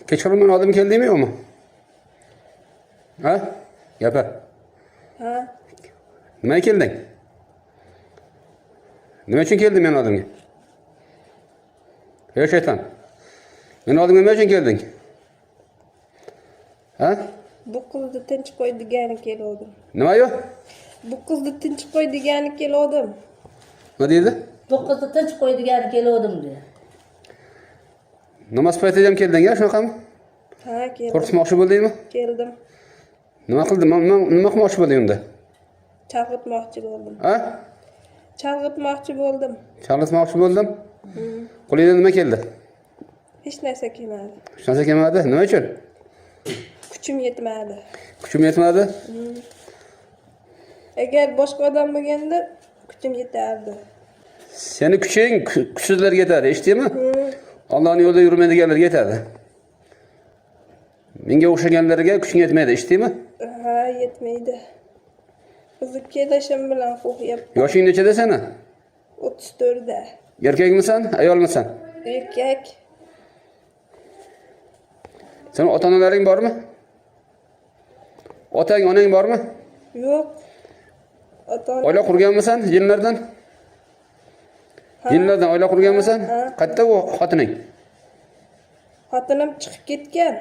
Kechqurun men oldimga keldingmi yo'qmi? Ha? Gapir. Ha? Nimaga kelding? Nima uchun kelding men oldimga? Ey shayton. Men oldimga nima uchun kelding? Ha? Bu qizni tinch qo'y degani keldim. Nima yo'q? Bu qizni tinch qo'y degani keldim. Nima deydi? Bu qizni tinch qo'y degani keldim dedi. Namoz paytida ham kelding ya, shunaqami? Ha, keldim. Qo'rqitmoqchi bo'ldingmi? Keldim. Nima qilding? Nima qilmoqchi bo'lding unda? Chalg'itmoqchi bo'ldim. Ha? Chalg'itmoqchi bo'ldim. Chalg'itmoqchi bo'ldim. Qo'lingdan nima keldi? Hech narsa kelmadi. Hech narsa kelmadi. Nima uchun? Kuchim yetmadi. Kuchim yetmadi. Agar boshqa odam bo'lganda kuchim yetardi. Seni kuching kuchsizlarga yetadi, eshitdingmi? Allohning yo'lida yurmaydiganlarga yetadi. Menga o'xshaganlarga kuching yetmaydi, eshitdingmi? Ha, yetmaydi. Qizi kelishim bilan qo'yapman. Yoshing nechada seni? 34 da. Erkakmisan, ayolmisan? Erkak. Sening ota-onalaring bormi? Otang, onang bormi? Yo'q. Ota-onam. Oila qurganmisan jinlardan? Jinlardan oila qurganmisan? Ha. Qayerda u xotining? Xotinim chiqib ketgan.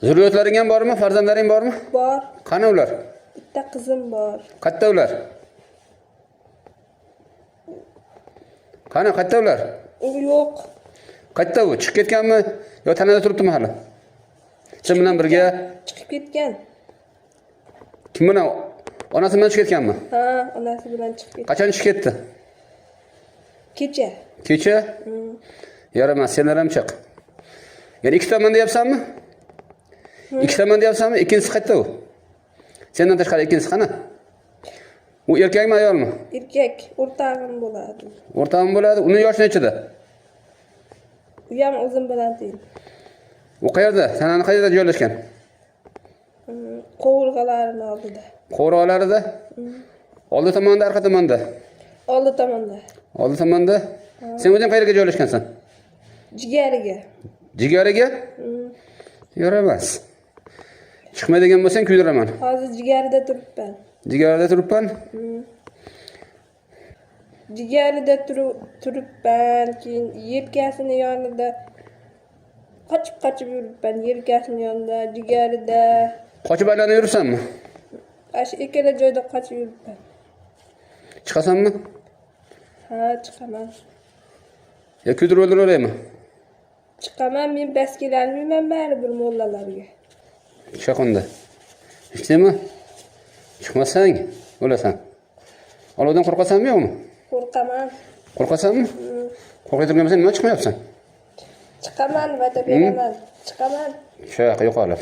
Zurriyotlaring ham bormi? Farzandlaring bormi? Bor. Qani ular? Bitta qizim bor. Qayerda ular? Qani qayerda ular? U yo'q. Qayerda u? Chiqib ketganmi? Yo tanada turibdimi hali? Kim bilan birga? Chiqib ketgan. Kim bilan? Onasi bilan chiqib ketganmi? Ha, onasi bilan chiqib ketgan. Qachon chiqib ketdi? Kecha. Kecha? Yaramas, senlar ham chiq. Yana ikkitaman deyapsanmi? Ikkitaman deyapsanmi? Ikkinchisi qayerda u? Sendan tashqari ikkinchisi qani? U erkakmi, ayolmi? Erkak, o'rtog'im bo'ladi. O'rtog'im bo'ladi. Uning yoshi nechida? U ham o'zim bilan teng. U qayerda? Sanani qayerda joylashgan? Qovurg'alarini oldida. Qo'rg'olarida? Oldi tomonda, orqa tomonda? Oldi tomonda. Oldi tomonda? Sen o'zing qayerga joylashgansan? Jigariga. Jigariga? Yaramas. Chiqmaydigan bo'lsang kuydiraman. Hozir jigarida turibman. Jigarida turibman? Jigarida turibman, keyin yelkasini yonida qochib yuribman, yelkasini yonida, jigarida. Qochib aylanib yuribsanmi? Shu ikkala joyda qochib yuribman. Chiqasanmi? Ha, chiqaman. Yo kuydirib o'ldiraymi? Chiqaman, men bas kelolmayman baribir mo'llalarga. Chaqonda. Eshitdingmi? Chiqmasang o'lasan. Olovdan qo'rqasanmi yo'qmi? Qo'rqaman. Qo'rqasanmi? Qo'rqib turgan bo'lsang nima chiqmayapsan? Chiqaman, va'da beraman. Chiqaman. Sho'q yo'qolib.